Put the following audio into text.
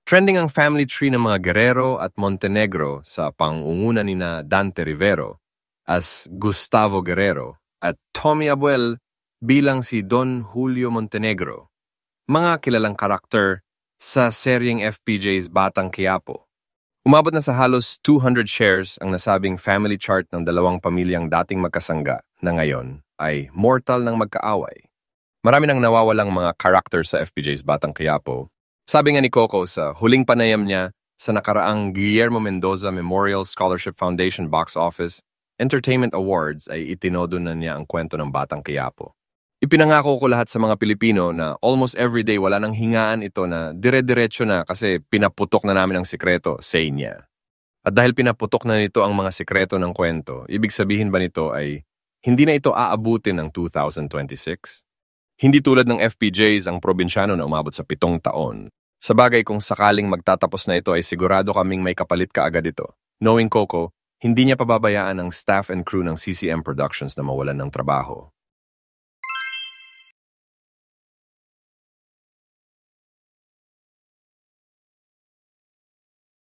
Trending ang family tree ng mga Guerrero at Montenegro sa pangunguna ni na Dante Rivero as Gustavo Guerrero at Tommy Abuel bilang si Don Julio Montenegro, mga kilalang karakter sa seryeng FPJ's Batang Quiapo. Umabot na sa halos 200 shares ang nasabing family chart ng dalawang pamilyang dating magkasangga na ngayon ay mortal ng magkaaway. Marami nang nawawalang mga karakter sa FPJ's Batang Quiapo. Sabi nga ni Coco sa huling panayam niya sa nakaraang Guillermo Mendoza Memorial Scholarship Foundation Box Office Entertainment Awards ay itinodo na niya ang kwento ng Batang Quiapo. Ipinangako ko lahat sa mga Pilipino na almost everyday wala nang hingaan ito na dire-diretso na kasi pinaputok na namin ang sikreto, say niya. At dahil pinaputok na nito ang mga sikreto ng kwento, ibig sabihin ba nito ay hindi na ito aabutin ng 2026? Hindi tulad ng FPJs ang probinsyano na umabot sa 7 taon. Sa bagay kung sakaling magtatapos na ito ay sigurado kaming may kapalit kaagad ito. Knowing Coco, hindi niya pababayaan ang staff and crew ng CCM Productions na mawalan ng trabaho.